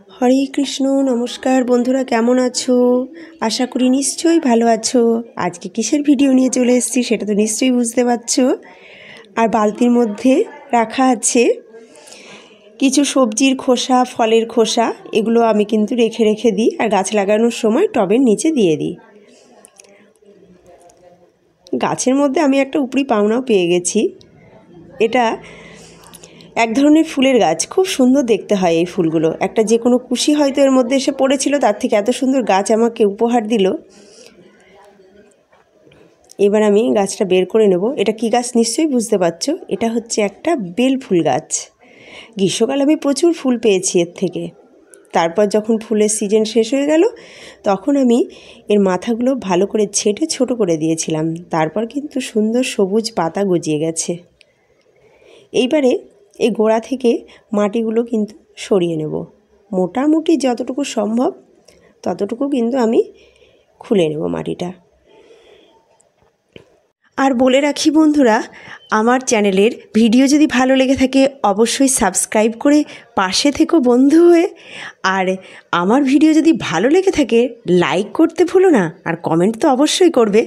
হরে কৃষ্ণ। নমস্কার বন্ধুরা, কেমন আছো? আশা করি নিশ্চয়ই ভালো আছো। আজকে কিসের ভিডিও নিয়ে চলে এসেছি সেটা তো নিশ্চয়ই বুঝতে পারছো। আর বালতির মধ্যে রাখা আছে কিছু সবজির খোসা, ফলের খোসা। এগুলো আমি কিন্তু রেখে রেখে দিই, আর গাছ লাগানোর সময় টবের নিচে দিয়ে দিই। গাছের মধ্যে আমি একটা উপরি পাওনাও পেয়ে গেছি। এটা এক ধরনের ফুলের গাছ, খুব সুন্দর দেখতে হয় এই ফুলগুলো। একটা যে কোনো কুশি হয়তো এর মধ্যে এসে পড়েছিল, তার থেকে এত সুন্দর গাছ আমাকে উপহার দিল। এবার আমি গাছটা বের করে নেব। এটা কি গাছ নিশ্চয়ই বুঝতে পারছো। এটা হচ্ছে একটা বেল ফুল গাছ। গ্রীষ্মকালে আমি প্রচুর ফুল পেয়েছি এর থেকে। তারপর যখন ফুলের সিজন শেষ হয়ে গেল, তখন আমি এর মাথাগুলো ভালো করে ছেঁটে ছোট করে দিয়েছিলাম। তারপর কিন্তু সুন্দর সবুজ পাতা গজিয়ে গেছে। এইবারে এই গোড়া থেকে মাটিগুলো কিন্তু সরিয়ে নেব। মোটামুটি যতটুকু সম্ভব ততটুকু কিন্তু আমি খুলে নেব মাটিটা। আর বলে রাখি বন্ধুরা, আমার চ্যানেলের ভিডিও যদি ভালো লেগে থাকে অবশ্যই সাবস্ক্রাইব করে পাশে থেকো বন্ধু হয়ে। আর আমার ভিডিও যদি ভালো লেগে থাকে লাইক করতে ভুলো না, আর কমেন্ট তো অবশ্যই করবে।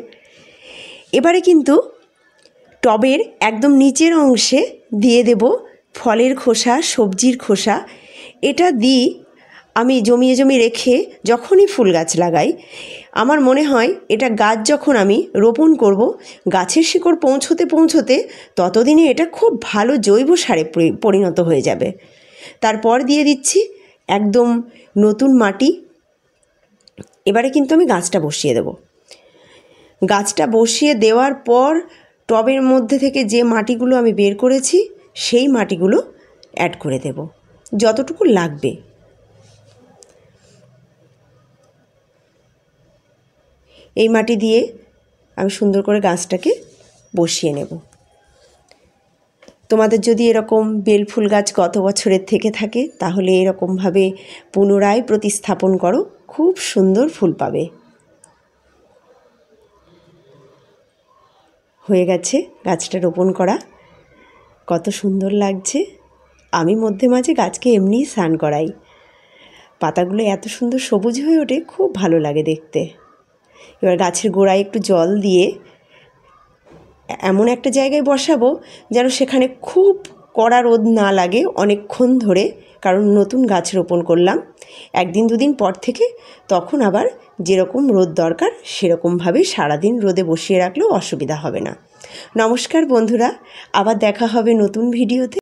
এবারে কিন্তু টবের একদম নিচের অংশে দিয়ে দেব ফলের খোসা, সবজির খোসা। এটা দিই আমি জমিয়ে জমিয়ে রেখে যখনই ফুল গাছ লাগাই। আমার মনে হয় এটা গাছ যখন আমি রোপণ করব, গাছের শিকড় পৌঁছতে পৌঁছতে ততদিনে এটা খুব ভালো জৈব সারে পরিণত হয়ে যাবে। তারপর দিয়ে দিচ্ছি একদম নতুন মাটি। এবারে কিন্তু আমি গাছটা বসিয়ে দেব। গাছটা বসিয়ে দেওয়ার পর টবের মধ্যে থেকে যে মাটিগুলো আমি বের করেছি সেই মাটিগুলো অ্যাড করে দেব, যতটুকু লাগবে। এই মাটি দিয়ে আমি সুন্দর করে গাছটাকে বসিয়ে নেব। তোমাদের যদি এরকম বেল ফুল গাছ গত বছরের থেকে থাকে তাহলে এরকমভাবে পুনরায় প্রতিস্থাপন করো, খুব সুন্দর ফুল পাবে। হয়ে গেছে গাছটা রোপণ করা। কত সুন্দর লাগছে। আমি মধ্যে মাঝে গাছকে এমনিই স্নান করাই। পাতাগুলো এত সুন্দর সবুজ হয়ে ওঠে, খুব ভালো লাগে দেখতে। এবার গাছের গোড়ায় একটু জল দিয়ে এমন একটা জায়গায় বসাবো যেন সেখানে খুব কড়া রোদ না লাগে অনেকক্ষণ ধরে, কারণ নতুন গাছ রোপণ করলাম। একদিন দুদিন পর থেকে তখন আবার যেরকম রোদ দরকার সেরকমভাবে সারাদিন রোদে বসিয়ে রাখলেও অসুবিধা হবে না। নমস্কার বন্ধুরা, আবার দেখা হবে নতুন ভিডিওতে।